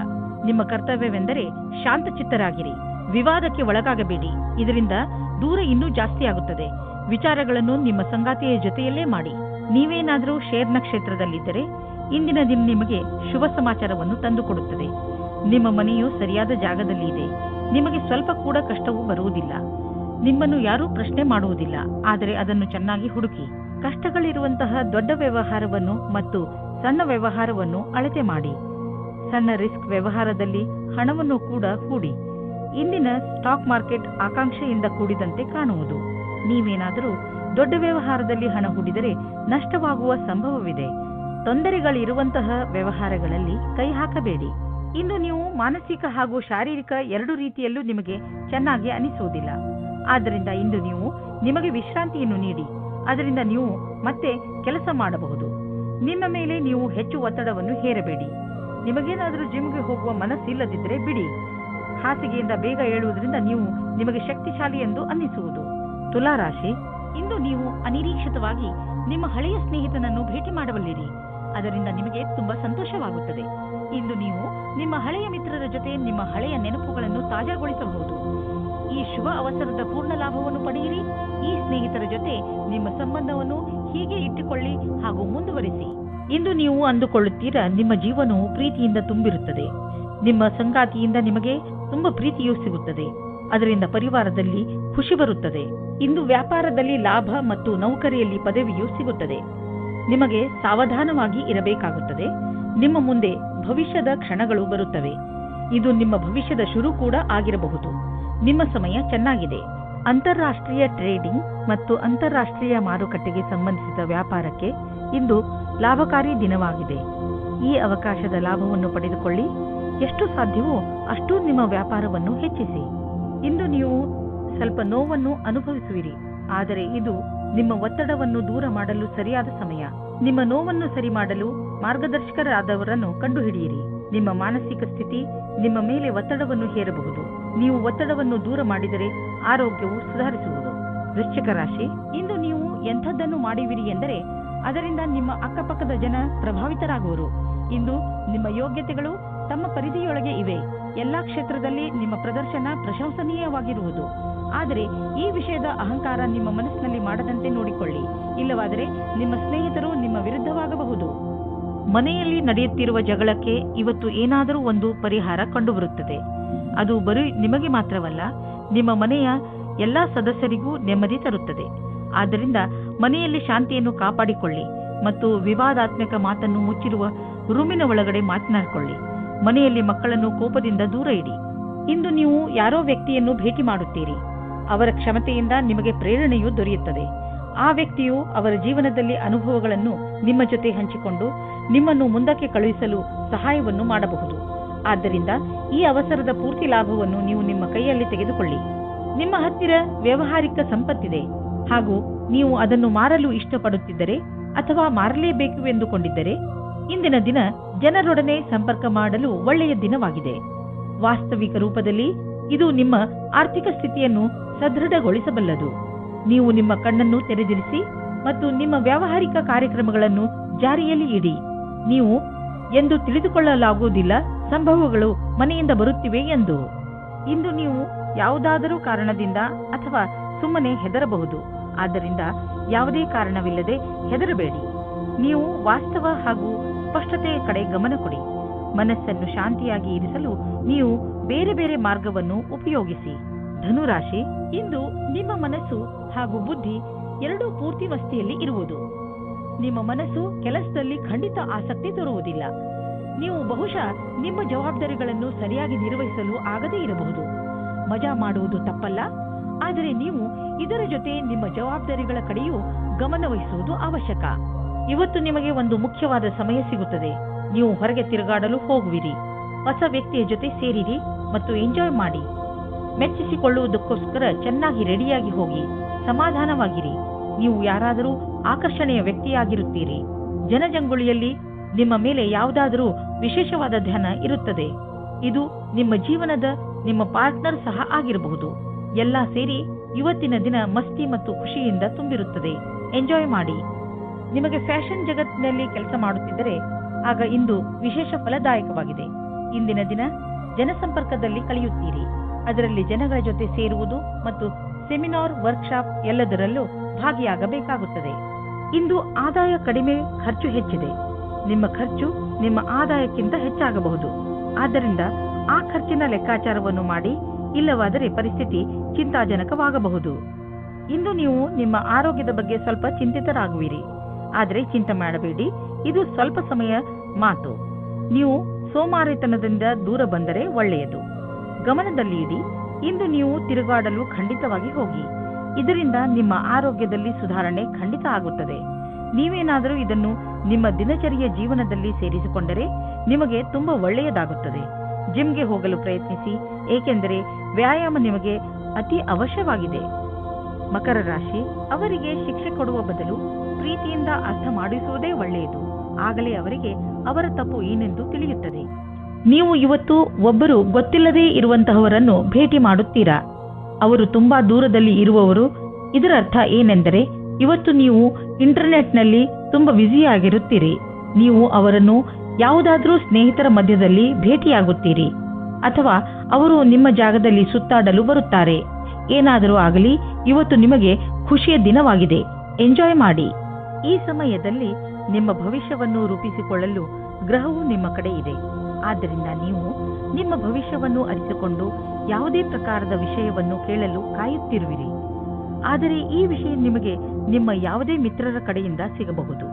ನಿಮ್ಮ ಕರ್ತವ್ಯವೆಂದರೆ ಶಾಂತಚಿತ್ತರಾಗಿರಿ. ವಿವಾದಕ್ಕೆ ಒಳಗಾಗಬೇಡಿ, ಇದರಿಂದ ದೂರ ಇನ್ನೂ ಜಾಸ್ತಿ ಆಗುತ್ತದೆ. ವಿಚಾರಗಳನ್ನು ನಿಮ್ಮ ಸಂಗಾತಿಯ ಜೊತೆಯಲ್ಲೇ ಮಾಡಿ. ನೀವೇನಾದರೂ ಶೇರ್ ನಕ್ಷತ್ರದಲ್ಲಿದ್ದರೆ ಇಂದಿನ ದಿನ ನಿಮಗೆ ಶುಭ ಸಮಾಚಾರವನ್ನು ತಂದುಕೊಡುತ್ತದೆ. ನಿಮ್ಮ ಮನೆಯು ಸರಿಯಾದ ಜಾಗದಲ್ಲಿ ಇದೆ. ನಿಮಗೆ ಸ್ವಲ್ಪ ಕೂಡ ಕಷ್ಟವೂ ಬರುವುದಿಲ್ಲ. ನಿಮ್ಮನ್ನು ಯಾರೂ ಪ್ರಶ್ನೆ ಮಾಡುವುದಿಲ್ಲ, ಆದರೆ ಅದನ್ನು ಚೆನ್ನಾಗಿ ಹುಡುಕಿ. ಕಷ್ಟಗಳಿರುವಂತಹ ದೊಡ್ಡ ವ್ಯವಹಾರವನ್ನು ಮತ್ತು ಸಣ್ಣ ವ್ಯವಹಾರವನ್ನು ಅಳತೆ ಮಾಡಿ. ಸಣ್ಣ ರಿಸ್ಕ್ ವ್ಯವಹಾರದಲ್ಲಿ ಹಣವನ್ನು ಕೂಡ ಹೂಡಿ. ಇಂದಿನ ಸ್ಟಾಕ್ ಮಾರ್ಕೆಟ್ ಆಕಾಂಕ್ಷೆಯಿಂದ ಕೂಡಿದಂತೆ ಕಾಣುವುದು. ನೀವೇನಾದರೂ ದೊಡ್ಡ ವ್ಯವಹಾರದಲ್ಲಿ ಹಣ ಹೂಡಿದರೆ ನಷ್ಟವಾಗುವ ಸಂಭವವಿದೆ. ತೊಂದರೆಗಳಿರುವಂತಹ ವ್ಯವಹಾರಗಳಲ್ಲಿ ಕೈ ಹಾಕಬೇಡಿ. ಇಂದು ನೀವು ಮಾನಸಿಕ ಹಾಗೂ ಶಾರೀರಿಕ ಎರಡು ರೀತಿಯಲ್ಲೂ ನಿಮಗೆ ಚೆನ್ನಾಗಿ ಅನಿಸುವುದಿಲ್ಲ. ಆದ್ದರಿಂದ ಇಂದು ನೀವು ನಿಮಗೆ ವಿಶ್ರಾಂತಿಯನ್ನು ನೀಡಿ. ಅದರಿಂದ ನೀವು ಮತ್ತೆ ಕೆಲಸ ಮಾಡಬಹುದು. ನಿಮ್ಮ ಮೇಲೆ ನೀವು ಹೆಚ್ಚು ಒತ್ತಡವನ್ನು ಹೇರಬೇಡಿ. ನಿಮಗೇನಾದರೂ ಜಿಮ್ಗೆ ಹೋಗುವ ಮನಸ್ಸಿಲ್ಲದಿದ್ದರೆ ಬಿಡಿ. ಹಾಸಿಗೆಯಿಂದ ಬೇಗ ಏಳುವುದರಿಂದ ನೀವು ನಿಮಗೆ ಶಕ್ತಿಶಾಲಿ ಎಂದು ಅನ್ನಿಸುವುದು. ತುಲಾ ರಾಶಿ, ಇಂದು ನೀವು ಅನಿರೀಕ್ಷಿತವಾಗಿ ನಿಮ್ಮ ಹಳೆಯ ಸ್ನೇಹಿತನನ್ನು ಭೇಟಿ ಮಾಡಬಲ್ಲಿರಿ. ಅದರಿಂದ ನಿಮಗೆ ತುಂಬಾ ಸಂತೋಷವಾಗುತ್ತದೆ. ಇಂದು ನೀವು ನಿಮ್ಮ ಹಳೆಯ ಮಿತ್ರರ ಜೊತೆ ನಿಮ್ಮ ಹಳೆಯ ನೆನಪುಗಳನ್ನು ತಾಜಾಗೊಳಿಸಬಹುದು. ಈ ಶುಭ ಅವಸರದ ಪೂರ್ಣ ಲಾಭವನ್ನು ಪಡೆಯಿರಿ. ಈ ಸ್ನೇಹಿತರ ಜೊತೆ ನಿಮ್ಮ ಸಂಬಂಧವನ್ನು ಹೀಗೆ ಇಟ್ಟುಕೊಳ್ಳಿ ಹಾಗೂ ಮುಂದುವರಿಸಿ. ಇಂದು ನೀವು ಅಂದುಕೊಳ್ಳುತ್ತೀರಾ ನಿಮ್ಮ ಜೀವನವು ಪ್ರೀತಿಯಿಂದ ತುಂಬಿರುತ್ತದೆ. ನಿಮ್ಮ ಸಂಗಾತಿಯಿಂದ ನಿಮಗೆ ತುಂಬಾ ಪ್ರೀತಿಯೂ ಸಿಗುತ್ತದೆ. ಅದರಿಂದ ಪರಿವಾರದಲ್ಲಿ ಖುಷಿ ಬರುತ್ತದೆ. ಇಂದು ವ್ಯಾಪಾರದಲ್ಲಿ ಲಾಭ ಮತ್ತು ನೌಕರಿಯಲ್ಲಿ ಪದವಿಯೂ ಸಿಗುತ್ತದೆ. ನಿಮಗೆ ಸಾವಧಾನವಾಗಿ ಇರಬೇಕಾಗುತ್ತದೆ. ನಿಮ್ಮ ಮುಂದೆ ಭವಿಷ್ಯದ ಕ್ಷಣಗಳು ಬರುತ್ತವೆ. ಇದು ನಿಮ್ಮ ಭವಿಷ್ಯದ ಶುರು ಕೂಡ ಆಗಿರಬಹುದು. ನಿಮ್ಮ ಸಮಯ ಚೆನ್ನಾಗಿದೆ. ಅಂತಾರಾಷ್ಟ್ರೀಯ ಟ್ರೇಡಿಂಗ್ ಮತ್ತು ಅಂತಾರಾಷ್ಟ್ರೀಯ ಮಾರುಕಟ್ಟೆಗೆ ಸಂಬಂಧಿಸಿದ ವ್ಯಾಪಾರಕ್ಕೆ ಇಂದು ಲಾಭಕಾರಿ ದಿನವಾಗಿದೆ. ಈ ಅವಕಾಶದ ಲಾಭವನ್ನು ಪಡೆದುಕೊಳ್ಳಿ. ಎಷ್ಟು ಸಾಧ್ಯವೋ ಅಷ್ಟು ನಿಮ್ಮ ವ್ಯಾಪಾರವನ್ನು ಹೆಚ್ಚಿಸಿ. ಇಂದು ನೀವು ಸ್ವಲ್ಪ ನೋವನ್ನು ಅನುಭವಿಸುವಿರಿ. ಆದರೆ ಇದು ನಿಮ್ಮ ಒತ್ತಡವನ್ನು ದೂರ ಮಾಡಲು ಸರಿಯಾದ ಸಮಯ. ನಿಮ್ಮ ನೋವನ್ನು ಸರಿ ಮಾಡಲು ಮಾರ್ಗದರ್ಶಕರಾದವರನ್ನು ಕಂಡುಹಿಡಿಯಿರಿ. ನಿಮ್ಮ ಮಾನಸಿಕ ಸ್ಥಿತಿ ನಿಮ್ಮ ಮೇಲೆ ಒತ್ತಡವನ್ನು ಹೇರಬಹುದು. ನೀವು ಒತ್ತಡವನ್ನು ದೂರ ಮಾಡಿದರೆ ಆರೋಗ್ಯವು ಸುಧಾರಿಸುವುದು. ವೃಶ್ಚಿಕ ರಾಶಿ, ಇಂದು ನೀವು ಎಂಥದ್ದನ್ನು ಮಾಡುವಿರಿ ಎಂದರೆ ಅದರಿಂದ ನಿಮ್ಮ ಅಕ್ಕಪಕ್ಕದ ಜನ ಪ್ರಭಾವಿತರಾಗುವರು. ಇಂದು ನಿಮ್ಮ ಯೋಗ್ಯತೆಗಳು ತಮ್ಮ ಪರಿಧಿಯೊಳಗೆ ಇವೆ. ಎಲ್ಲಾ ಕ್ಷೇತ್ರದಲ್ಲಿ ನಿಮ್ಮ ಪ್ರದರ್ಶನ ಪ್ರಶಂಸನೀಯವಾಗಿರುವುದು. ಆದರೆ ಈ ವಿಷಯದ ಅಹಂಕಾರ ನಿಮ್ಮ ಮನಸ್ಸಿನಲ್ಲಿ ಮಾಡದಂತೆ ನೋಡಿಕೊಳ್ಳಿ. ಇಲ್ಲವಾದರೆ ನಿಮ್ಮ ಸ್ನೇಹಿತರು ನಿಮ್ಮ ವಿರುದ್ಧವಾಗಬಹುದು. ಮನೆಯಲ್ಲಿ ನಡೆಯುತ್ತಿರುವ ಜಗಳಕ್ಕೆ ಇವತ್ತು ಏನಾದರೂ ಒಂದು ಪರಿಹಾರ ಕಂಡುಬರುತ್ತದೆ. ಅದು ಬರೀ ನಿಮಗೆ ಮಾತ್ರವಲ್ಲ, ನಿಮ್ಮ ಮನೆಯ ಎಲ್ಲಾ ಸದಸ್ಯರಿಗೂ ನೆಮ್ಮದಿ ತರುತ್ತದೆ. ಆದ್ದರಿಂದ ಮನೆಯಲ್ಲಿ ಶಾಂತಿಯನ್ನು ಕಾಪಾಡಿಕೊಳ್ಳಿ ಮತ್ತು ವಿವಾದಾತ್ಮಕ ಮಾತನ್ನು ಮುಚ್ಚಿರುವ ರೂಮಿನ ಒಳಗಡೆ ಮಾತನಾಡಿಕೊಳ್ಳಿ. ಮನೆಯಲ್ಲಿ ಮಕ್ಕಳನ್ನು ಕೋಪದಿಂದ ದೂರ ಇಡಿ. ಇಂದು ನೀವು ಯಾರೋ ವ್ಯಕ್ತಿಯನ್ನು ಭೇಟಿ ಮಾಡುತ್ತೀರಿ. ಅವರ ಕ್ಷಮತೆಯಿಂದ ನಿಮಗೆ ಪ್ರೇರಣೆಯೂ ದೊರೆಯುತ್ತದೆ. ಆ ವ್ಯಕ್ತಿಯು ಅವರ ಜೀವನದಲ್ಲಿ ಅನುಭವಗಳನ್ನು ನಿಮ್ಮ ಜೊತೆ ಹಂಚಿಕೊಂಡು ನಿಮ್ಮನ್ನು ಮುಂದಕ್ಕೆ ಕಳುಹಿಸಲು ಸಹಾಯವನ್ನು ಮಾಡಬಹುದು. ಆದ್ದರಿಂದ ಈ ಅವಸರದ ಪೂರ್ತಿ ಲಾಭವನ್ನು ನೀವು ನಿಮ್ಮ ಕೈಯಲ್ಲಿ ತೆಗೆದುಕೊಳ್ಳಿ. ನಿಮ್ಮ ಹತ್ತಿರ ವ್ಯಾವಹಾರಿಕ ಸಂಪತ್ತಿದೆ ಹಾಗೂ ನೀವು ಅದನ್ನು ಮಾರಲು ಇಷ್ಟಪಡುತ್ತಿದ್ದರೆ ಅಥವಾ ಮಾರಲೇಬೇಕು ಎಂದುಕೊಂಡಿದ್ದರೆ ಇಂದಿನ ದಿನ ಜನರೊಡನೆ ಸಂಪರ್ಕ ಮಾಡಲು ಒಳ್ಳೆಯ ದಿನವಾಗಿದೆ. ವಾಸ್ತವಿಕ ರೂಪದಲ್ಲಿ ಇದು ನಿಮ್ಮ ಆರ್ಥಿಕ ಸ್ಥಿತಿಯನ್ನು ಸದೃಢಗೊಳಿಸಬಲ್ಲದು. ನೀವು ನಿಮ್ಮ ಕಣ್ಣನ್ನು ತೆರೆದಿರಿಸಿ ಮತ್ತು ನಿಮ್ಮ ವ್ಯಾವಹಾರಿಕ ಕಾರ್ಯಕ್ರಮಗಳನ್ನು ಜಾರಿಯಲ್ಲಿ ಇಡಿ. ನೀವು ಎಂದು ತಿಳಿದುಕೊಳ್ಳಲಾಗುವುದಿಲ್ಲ ಸಂಭವಗಳು ಮನೆಯಿಂದ ಬರುತ್ತಿವೆ ಎಂದು. ಇಂದು ನೀವು ಯಾವುದಾದರೂ ಕಾರಣದಿಂದ ಅಥವಾ ಸುಮ್ಮನೆ ಹೆದರಬಹುದು. ಆದ್ದರಿಂದ ಯಾವುದೇ ಕಾರಣವಿಲ್ಲದೆ ಹೆದರಬೇಡಿ. ನೀವು ವಾಸ್ತವ ಹಾಗೂ ಸ್ಪಷ್ಟತೆಯ ಕಡೆ ಗಮನ ಕೊಡಿ. ಮನಸ್ಸನ್ನು ಶಾಂತಿಯಾಗಿ ಇರಿಸಲು ನೀವು ಬೇರೆ ಬೇರೆ ಮಾರ್ಗವನ್ನು ಉಪಯೋಗಿಸಿ. ಧನುರಾಶಿ, ಇಂದು ನಿಮ್ಮ ಮನಸ್ಸು ಹಾಗೂ ಬುದ್ಧಿ ಎರಡೂ ಪೂರ್ತಿ ವಸ್ತಿಯಲ್ಲಿ ಇರುವುದು. ನಿಮ್ಮ ಮನಸ್ಸು ಕೆಲಸದಲ್ಲಿ ಖಂಡಿತ ಆಸಕ್ತಿ ತೋರುವುದಿಲ್ಲ. ನೀವು ಬಹುಶಃ ನಿಮ್ಮ ಜವಾಬ್ದಾರಿಗಳನ್ನು ಸರಿಯಾಗಿ ನಿರ್ವಹಿಸಲು ಆಗದೇ ಇರಬಹುದು. ಮಜಾ ಮಾಡುವುದು ತಪ್ಪಲ್ಲ, ಆದರೆ ನೀವು ಇದರ ಜೊತೆ ನಿಮ್ಮ ಜವಾಬ್ದಾರಿಗಳ ಕಡೆಯೂ ಗಮನ ವಹಿಸುವುದು ಅವಶ್ಯಕ. ಇವತ್ತು ನಿಮಗೆ ಒಂದು ಮುಖ್ಯವಾದ ಸಮಯ ಸಿಗುತ್ತದೆ. ನೀವು ಹೊರಗೆ ತಿರುಗಾಡಲು ಹೋಗುವಿರಿ. ಹೊಸ ವ್ಯಕ್ತಿಯ ಜೊತೆ ಸೇರಿರಿ ಮತ್ತು ಎಂಜಾಯ್ ಮಾಡಿ. ಮೆಚ್ಚಿಸಿಕೊಳ್ಳುವುದಕ್ಕೋಸ್ಕರ ಚೆನ್ನಾಗಿ ರೆಡಿಯಾಗಿ ಹೋಗಿ. ಸಮಾಧಾನವಾಗಿರಿ. ನೀವು ಯಾರಾದರೂ ಆಕರ್ಷಣೆಯ ವ್ಯಕ್ತಿಯಾಗಿರುತ್ತೀರಿ. ಜನಜಂಗುಳಿಯಲ್ಲಿ ನಿಮ್ಮ ಮೇಲೆ ಯಾವುದಾದರೂ ವಿಶೇಷವಾದ ಧ್ಯಾನ ಇರುತ್ತದೆ. ಇದು ನಿಮ್ಮ ಜೀವನದ ನಿಮ್ಮ ಪಾರ್ಟ್ನರ್ ಸಹ ಆಗಿರಬಹುದು. ಎಲ್ಲ ಸೇರಿ ಇವತ್ತಿನ ದಿನ ಮಸ್ತಿ ಮತ್ತು ಖುಷಿಯಿಂದ ತುಂಬಿರುತ್ತದೆ. ಎಂಜಾಯ್ ಮಾಡಿ. ನಿಮಗೆ ಫ್ಯಾಷನ್ ಜಗತ್ತಿನಲ್ಲಿ ಕೆಲಸ ಮಾಡುತ್ತಿದ್ದರೆ ಆಗ ಇಂದು ವಿಶೇಷ ಫಲದಾಯಕವಾಗಿದೆ. ಇಂದಿನ ದಿನ ಜನಸಂಪರ್ಕದಲ್ಲಿ ಕಳೆಯುತ್ತೀರಿ. ಅದರಲ್ಲಿ ಜನಗಳ ಜೊತೆ ಸೇರುವುದು ಮತ್ತು ಸೆಮಿನಾರ್, ವರ್ಕ್ಶಾಪ್ ಎಲ್ಲದರಲ್ಲೂ ಭಾಗಿಯಾಗಬೇಕಾಗುತ್ತದೆ. ಇಂದು ಆದಾಯ ಕಡಿಮೆ, ಖರ್ಚು ಹೆಚ್ಚಿದೆ. ನಿಮ್ಮ ಖರ್ಚು ನಿಮ್ಮ ಆದಾಯಕ್ಕಿಂತ ಹೆಚ್ಚಾಗಬಹುದು. ಆದ್ದರಿಂದ ಆ ಖರ್ಚಿನ ಲೆಕ್ಕಾಚಾರವನ್ನು ಮಾಡಿ. ಇಲ್ಲವಾದರೆ ಪರಿಸ್ಥಿತಿ ಚಿಂತಾಜನಕವಾಗಬಹುದು. ಇಂದು ನೀವು ನಿಮ್ಮ ಆರೋಗ್ಯದ ಬಗ್ಗೆ ಸ್ವಲ್ಪ ಚಿಂತಿತರಾಗುವಿರಿ. ಆದರೆ ಚಿಂತೆ ಮಾಡಬೇಡಿ, ಇದು ಸ್ವಲ್ಪ ಸಮಯ ಮಾತು. ನೀವು ಸೋಮಾರಿತನದಿಂದ ದೂರ ಬಂದರೆ ಒಳ್ಳೆಯದು. ಗಮನದಲ್ಲಿ ಇಡಿ, ಇಂದು ನೀವು ತಿರುಗಾಡಲು ಖಂಡಿತವಾಗಿ ಹೋಗಿ. ಇದರಿಂದ ನಿಮ್ಮ ಆರೋಗ್ಯದಲ್ಲಿ ಸುಧಾರಣೆ ಖಂಡಿತ ಆಗುತ್ತದೆ. ನೀವೇನಾದರೂ ಇದನ್ನು ನಿಮ್ಮ ದಿನಚರಿಯ ಜೀವನದಲ್ಲಿ ಸೇರಿಸಿಕೊಂಡರೆ ನಿಮಗೆ ತುಂಬಾ ಒಳ್ಳೆಯದಾಗುತ್ತದೆ. ಜಿಮ್ಗೆ ಹೋಗಲು ಪ್ರಯತ್ನಿಸಿ, ಏಕೆಂದರೆ ವ್ಯಾಯಾಮ ನಿಮಗೆ ಅತಿ ಅವಶ್ಯವಾಗಿದೆ. ಮಕರ ರಾಶಿ ಅವರಿಗೆ ಶಿಕ್ಷೆ ಕೊಡುವ ಬದಲು ಪ್ರೀತಿಯಿಂದ ಅರ್ಥ ಮಾಡಿಸುವುದೇ ಒಳ್ಳೆಯದು. ಆಗಲೇ ಅವರಿಗೆ ಅವರ ತಪ್ಪು ಏನೆಂದು ತಿಳಿಯುತ್ತದೆ. ನೀವು ಇವತ್ತು ಒಬ್ಬರು ಗೊತ್ತಿಲ್ಲದೇ ಇರುವಂತಹವರನ್ನು ಭೇಟಿ ಮಾಡುತ್ತೀರಾ. ಅವರು ತುಂಬಾ ದೂರದಲ್ಲಿ ಇರುವವರು. ಇದರ ಅರ್ಥ ಏನೆಂದರೆ ಇವತ್ತು ನೀವು ಇಂಟರ್ನೆಟ್ನಲ್ಲಿ ತುಂಬಾ ಬ್ಯುಸಿಯಾಗಿರುತ್ತೀರಿ. ನೀವು ಅವರನ್ನು ಯಾವುದಾದ್ರೂ ಸ್ನೇಹಿತರ ಮಧ್ಯದಲ್ಲಿ ಭೇಟಿಯಾಗುತ್ತೀರಿ, ಅಥವಾ ಅವರು ನಿಮ್ಮ ಜಾಗದಲ್ಲಿ ಸುತ್ತಾಡಲು ಬರುತ್ತಾರೆ. ಏನಾದರೂ ಆಗಲಿ, ಇವತ್ತು ನಿಮಗೆ ಖುಷಿಯ ದಿನವಾಗಿದೆ. ಎಂಜಾಯ್ ಮಾಡಿ. ಈ ಸಮಯದಲ್ಲಿ ನಿಮ್ಮ ಭವಿಷ್ಯವನ್ನು ರೂಪಿಸಿಕೊಳ್ಳಲು ಗ್ರಹವು ನಿಮ್ಮ ಕಡೆ ಇದೆ. ಆದ್ದರಿಂದ ನೀವು ನಿಮ್ಮ ಭವಿಷ್ಯವನ್ನು ಅರಿತುಕೊಂಡು ಯಾವುದೇ ಪ್ರಕಾರದ ವಿಷಯವನ್ನು ಕೇಳಲು ಕಾಯುತ್ತಿರುವಿರಿ. ಆದರೆ ಈ ವಿಷಯ ನಿಮಗೆ ನಿಮ್ಮ ಯಾವುದೇ ಮಿತ್ರರ ಕಡೆಯಿಂದ ಸಿಗಬಹುದು.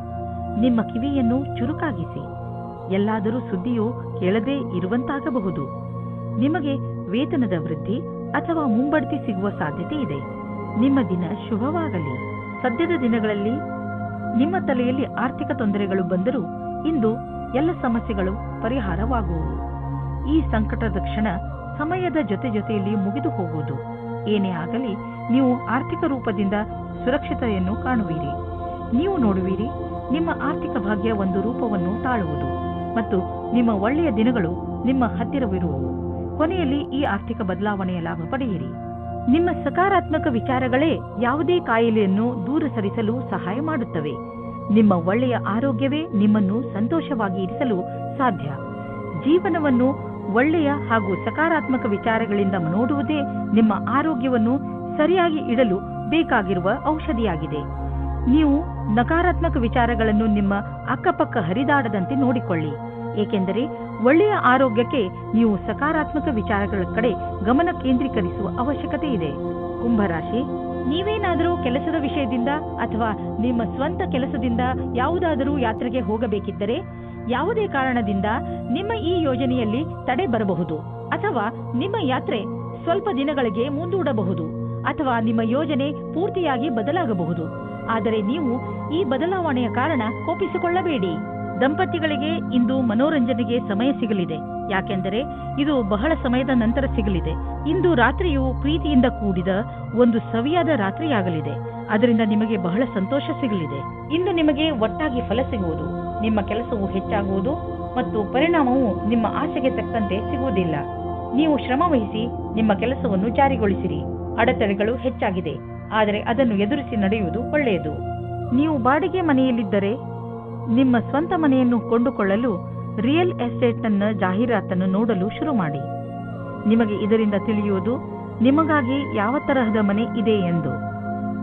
ನಿಮ್ಮ ಕಿವಿಯನ್ನು ಚುರುಕಾಗಿಸಿ. ಎಲ್ಲಾದರೂ ಸುದ್ದಿಯು ಕೇಳದೇ ಇರುವಂತಾಗಬಹುದು. ನಿಮಗೆ ವೇತನದ ವೃದ್ಧಿ ಅಥವಾ ಮುಂಬಡ್ತಿ ಸಿಗುವ ಸಾಧ್ಯತೆ ಇದೆ. ನಿಮ್ಮ ದಿನ ಶುಭವಾಗಲಿ. ಸದ್ಯದ ದಿನಗಳಲ್ಲಿ ನಿಮ್ಮ ತಲೆಯಲ್ಲಿ ಆರ್ಥಿಕ ತೊಂದರೆಗಳು ಬಂದರೂ ಇಂದು ಎಲ್ಲ ಸಮಸ್ಯೆಗಳು ಪರಿಹಾರವಾಗುವುದು. ಈ ಸಂಕಟದ ಕ್ಷಣ ಸಮಯದ ಜೊತೆಯಲ್ಲಿ ಮುಗಿದು ಹೋಗುವುದು. ಏನೇ ಆಗಲಿ, ನೀವು ಆರ್ಥಿಕ ರೂಪದಿಂದ ಸುರಕ್ಷತೆಯನ್ನು ಕಾಣುವಿರಿ. ನೀವು ನೋಡುವಿರಿ, ನಿಮ್ಮ ಆರ್ಥಿಕ ಭಾಗ್ಯ ಒಂದು ರೂಪವನ್ನು ತಾಳುವುದು ಮತ್ತು ನಿಮ್ಮ ಒಳ್ಳೆಯ ದಿನಗಳು ನಿಮ್ಮ ಹತ್ತಿರವಿರುವವು. ಕೊನೆಯಲ್ಲಿ ಈ ಆರ್ಥಿಕ ಬದಲಾವಣೆಯ ಲಾಭ ಪಡೆಯಿರಿ. ನಿಮ್ಮ ಸಕಾರಾತ್ಮಕ ವಿಚಾರಗಳೇ ಯಾವುದೇ ಕಾಯಿಲೆಯನ್ನು ದೂರ ಸರಿಸಲು ಸಹಾಯ ಮಾಡುತ್ತವೆ. ನಿಮ್ಮ ಒಳ್ಳೆಯ ಆರೋಗ್ಯವೇ ನಿಮ್ಮನ್ನು ಸಂತೋಷವಾಗಿ ಇರಿಸಲು ಸಾಧ್ಯ. ಜೀವನವನ್ನು ಒಳ್ಳೆಯ ಹಾಗೂ ಸಕಾರಾತ್ಮಕ ವಿಚಾರಗಳಿಂದ ನೋಡುವುದೇ ನಿಮ್ಮ ಆರೋಗ್ಯವನ್ನು ಸರಿಯಾಗಿ ಇಡಲು ಬೇಕಾಗಿರುವ ಔಷಧಿಯಾಗಿದೆ. ನೀವು ನಕಾರಾತ್ಮಕ ವಿಚಾರಗಳನ್ನು ನಿಮ್ಮ ಅಕ್ಕಪಕ್ಕ ಹರಿದಾಡದಂತೆ ನೋಡಿಕೊಳ್ಳಿ. ಏಕೆಂದರೆ ಒಳ್ಳೆಯ ಆರೋಗ್ಯಕ್ಕೆ ನೀವು ಸಕಾರಾತ್ಮಕ ವಿಚಾರಗಳ ಕಡೆ ಗಮನ ಕೇಂದ್ರೀಕರಿಸುವ ಅವಶ್ಯಕತೆ ಇದೆ. ಕುಂಭರಾಶಿ, ನೀವೇನಾದರೂ ಕೆಲಸದ ವಿಷಯದಿಂದ ಅಥವಾ ನಿಮ್ಮ ಸ್ವಂತ ಕೆಲಸದಿಂದ ಯಾವುದಾದರೂ ಯಾತ್ರೆಗೆ ಹೋಗಬೇಕಿದ್ದರೆ ಯಾವುದೇ ಕಾರಣದಿಂದ ನಿಮ್ಮ ಈ ಯೋಜನೆಯಲ್ಲಿ ತಡೆ ಬರಬಹುದು, ಅಥವಾ ನಿಮ್ಮ ಯಾತ್ರೆ ಸ್ವಲ್ಪ ದಿನಗಳಿಗೆ ಮುಂದೂಡಬಹುದು, ಅಥವಾ ನಿಮ್ಮ ಯೋಜನೆ ಪೂರ್ತಿಯಾಗಿ ಬದಲಾಗಬಹುದು. ಆದರೆ ನೀವು ಈ ಬದಲಾವಣೆಯ ಕಾರಣ ಕೋಪಿಸಿಕೊಳ್ಳಬೇಡಿ. ದಂಪತಿಗಳಿಗೆ ಇಂದು ಮನೋರಂಜನೆಗೆ ಸಮಯ ಸಿಗಲಿದೆ. ಯಾಕೆಂದರೆ ಇದು ಬಹಳ ಸಮಯದ ನಂತರ ಸಿಗಲಿದೆ. ಇಂದು ರಾತ್ರಿಯು ಪ್ರೀತಿಯಿಂದ ಕೂಡಿದ ಒಂದು ಸವಿಯಾದ ರಾತ್ರಿಯಾಗಲಿದೆ. ಅದರಿಂದ ನಿಮಗೆ ಬಹಳ ಸಂತೋಷ ಸಿಗಲಿದೆ. ಇಂದು ನಿಮಗೆ ಒಟ್ಟಾಗಿ ಫಲ ಸಿಗುವುದು. ನಿಮ್ಮ ಕೆಲಸವು ಹೆಚ್ಚಾಗುವುದು ಮತ್ತು ಪರಿಣಾಮವು ನಿಮ್ಮ ಆಸೆಗೆ ತಕ್ಕಂತೆ ಸಿಗುವುದಿಲ್ಲ. ನೀವು ಶ್ರಮ ವಹಿಸಿ ನಿಮ್ಮ ಕೆಲಸವನ್ನು ಜಾರಿಗೊಳಿಸಿರಿ. ಅಡೆತಡೆಗಳು ಹೆಚ್ಚಾಗಿದೆ, ಆದರೆ ಅದನ್ನು ಎದುರಿಸಿ ನಡೆಯುವುದು ಒಳ್ಳೆಯದು. ನೀವು ಬಾಡಿಗೆ ಮನೆಯಲ್ಲಿದ್ದರೆ ನಿಮ್ಮ ಸ್ವಂತ ಮನೆಯನ್ನು ಕೊಂಡುಕೊಳ್ಳಲು ರಿಯಲ್ ಎಸ್ಟೇಟ್ನ ಜಾಹೀರಾತನ್ನು ನೋಡಲು ಶುರು ಮಾಡಿ. ನಿಮಗೆ ಇದರಿಂದ ತಿಳಿಯುವುದು ನಿಮಗಾಗಿ ಯಾವ ತರಹದ ಮನೆ ಇದೆ ಎಂದು.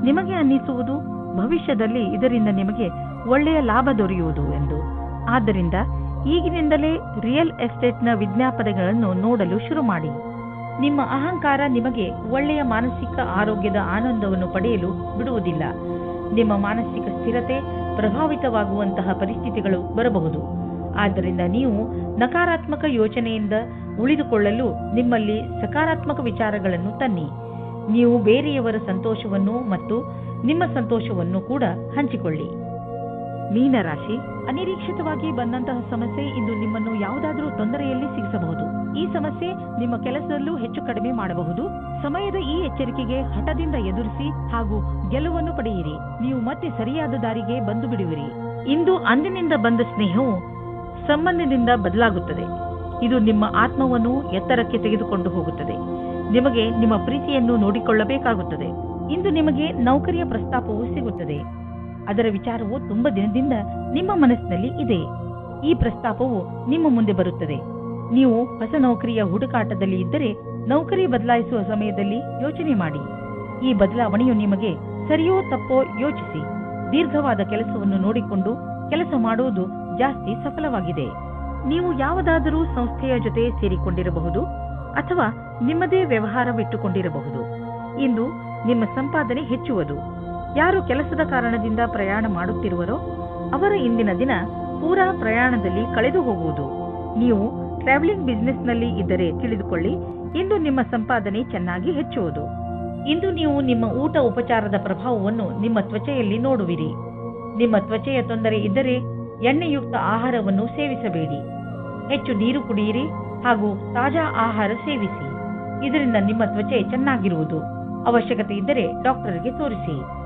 ನಿಮಗೆ ಅನ್ನಿಸುವುದು ಭವಿಷ್ಯದಲ್ಲಿ ಇದರಿಂದ ನಿಮಗೆ ಒಳ್ಳೆಯ ಲಾಭ ದೊರೆಯುವುದು ಎಂದು. ಆದ್ದರಿಂದ ಈಗಿನಿಂದಲೇ ರಿಯಲ್ ಎಸ್ಟೇಟ್ನ ವಿಜ್ಞಾಪನೆಗಳನ್ನು ನೋಡಲು ಶುರು ಮಾಡಿ. ನಿಮ್ಮ ಅಹಂಕಾರ ನಿಮಗೆ ಒಳ್ಳೆಯ ಮಾನಸಿಕ ಆರೋಗ್ಯದ ಆನಂದವನ್ನು ಪಡೆಯಲು ಬಿಡುವುದಿಲ್ಲ. ನಿಮ್ಮ ಮಾನಸಿಕ ಸ್ಥಿರತೆ ಪ್ರಭಾವಿತವಾಗುವಂತಹ ಪರಿಸ್ಥಿತಿಗಳು ಬರಬಹುದು. ಆದ್ದರಿಂದ ನೀವು ನಕಾರಾತ್ಮಕ ಯೋಚನೆಯಿಂದ ಉಳಿದುಕೊಳ್ಳಲು ನಿಮ್ಮಲ್ಲಿ ಸಕಾರಾತ್ಮಕ ವಿಚಾರಗಳನ್ನು ತನ್ನಿ. ನೀವು ಬೇರೆಯವರ ಸಂತೋಷವನ್ನು ಮತ್ತು ನಿಮ್ಮ ಸಂತೋಷವನ್ನು ಕೂಡ ಹಂಚಿಕೊಳ್ಳಿ. ಮೀನರಾಶಿ, ಅನಿರೀಕ್ಷಿತವಾಗಿ ಬಂದಂತಹ ಸಮಸ್ಯೆ ಇಂದು ನಿಮ್ಮನ್ನು ಯಾವುದಾದರೂ ತೊಂದರೆಯಲ್ಲಿ ಸಿಗಿಸಬಹುದು. ಈ ಸಮಸ್ಯೆ ನಿಮ್ಮ ಕೆಲಸದಲ್ಲೂ ಹೆಚ್ಚು ಕಡಿಮೆ ಮಾಡಬಹುದು. ಸಮಯದ ಈ ಎಚ್ಚರಿಕೆಗೆ ಹಠದಿಂದ ಎದುರಿಸಿ ಹಾಗೂ ಗೆಲುವನ್ನು ಪಡೆಯಿರಿ. ನೀವು ಮತ್ತೆ ಸರಿಯಾದ ದಾರಿಗೆ ಬಂದು ಬಿಡುವಿರಿ. ಇಂದು ಅಂದಿನಿಂದ ಬಂದ ಸ್ನೇಹವು ಸಂಬಂಧದಿಂದ ಬದಲಾಗುತ್ತದೆ. ಇದು ನಿಮ್ಮ ಆತ್ಮವನ್ನು ಎತ್ತರಕ್ಕೆ ತೆಗೆದುಕೊಂಡು ಹೋಗುತ್ತದೆ. ನಿಮಗೆ ನಿಮ್ಮ ಪ್ರೀತಿಯನ್ನು ನೋಡಿಕೊಳ್ಳಬೇಕಾಗುತ್ತದೆ. ಇಂದು ನಿಮಗೆ ನೌಕರಿಯ ಪ್ರಸ್ತಾಪವು ಸಿಗುತ್ತದೆ. ಅದರ ವಿಚಾರವು ತುಂಬಾ ದಿನದಿಂದ ನಿಮ್ಮ ಮನಸ್ಸಿನಲ್ಲಿ ಇದೆ. ಈ ಪ್ರಸ್ತಾಪವು ನಿಮ್ಮ ಮುಂದೆ ಬರುತ್ತದೆ. ನೀವು ಹೊಸ ನೌಕರಿಯ ಹುಡುಕಾಟದಲ್ಲಿ ಇದ್ದರೆ ನೌಕರಿ ಬದಲಾಯಿಸುವ ಸಮಯದಲ್ಲಿ ಯೋಚನೆ ಮಾಡಿ. ಈ ಬದಲಾವಣೆಯು ನಿಮಗೆ ಸರಿಯೋ ತಪ್ಪೋ ಯೋಚಿಸಿ. ದೀರ್ಘವಾದ ಕೆಲಸವನ್ನು ನೋಡಿಕೊಂಡು ಕೆಲಸ ಮಾಡುವುದು ಜಾಸ್ತಿ ಸಫಲವಾಗಿದೆ. ನೀವು ಯಾವುದಾದರೂ ಸಂಸ್ಥೆಯ ಜೊತೆ ಸೇರಿಕೊಂಡಿರಬಹುದು ಅಥವಾ ನಿಮ್ಮದೇ ವ್ಯವಹಾರವಿಟ್ಟುಕೊಂಡಿರಬಹುದು. ಇಂದು ನಿಮ್ಮ ಸಂಪಾದನೆ ಹೆಚ್ಚುವುದು. ಯಾರು ಕೆಲಸದ ಕಾರಣದಿಂದ ಪ್ರಯಾಣ ಮಾಡುತ್ತಿರುವರೋ ಅವರ ಇಂದಿನ ದಿನ ಪೂರಾ ಪ್ರಯಾಣದಲ್ಲಿ ಕಳೆದು ಹೋಗುವುದು. ನೀವು ಟ್ರಾವೆಲಿಂಗ್ ಬಿಸಿನೆಸ್ನಲ್ಲಿ ಇದ್ದರೆ ತಿಳಿದುಕೊಳ್ಳಿ, ಇಂದು ನಿಮ್ಮ ಸಂಪಾದನೆ ಚೆನ್ನಾಗಿ ಹೆಚ್ಚುವುದು. ಇಂದು ನೀವು ನಿಮ್ಮ ಊಟ ಉಪಚಾರದ ಪ್ರಭಾವವನ್ನು ನಿಮ್ಮ ತ್ವಚೆಯಲ್ಲಿ ನೋಡುವಿರಿ. ನಿಮ್ಮ ತ್ವಚೆಯ ತೊಂದರೆ ಇದ್ದರೆ ಎಣ್ಣೆಯುಕ್ತ ಆಹಾರವನ್ನು ಸೇವಿಸಬೇಡಿ. ಹೆಚ್ಚು ನೀರು ಕುಡಿಯಿರಿ ಹಾಗೂ ತಾಜಾ ಆಹಾರ ಸೇವಿಸಿ. ಇದರಿಂದ ನಿಮ್ಮ ತ್ವಚೆ ಚೆನ್ನಾಗಿರುವುದು. ಅವಶ್ಯಕತೆ ಇದ್ದರೆ ಡಾಕ್ಟರ್ಗೆ ತೋರಿಸಿ.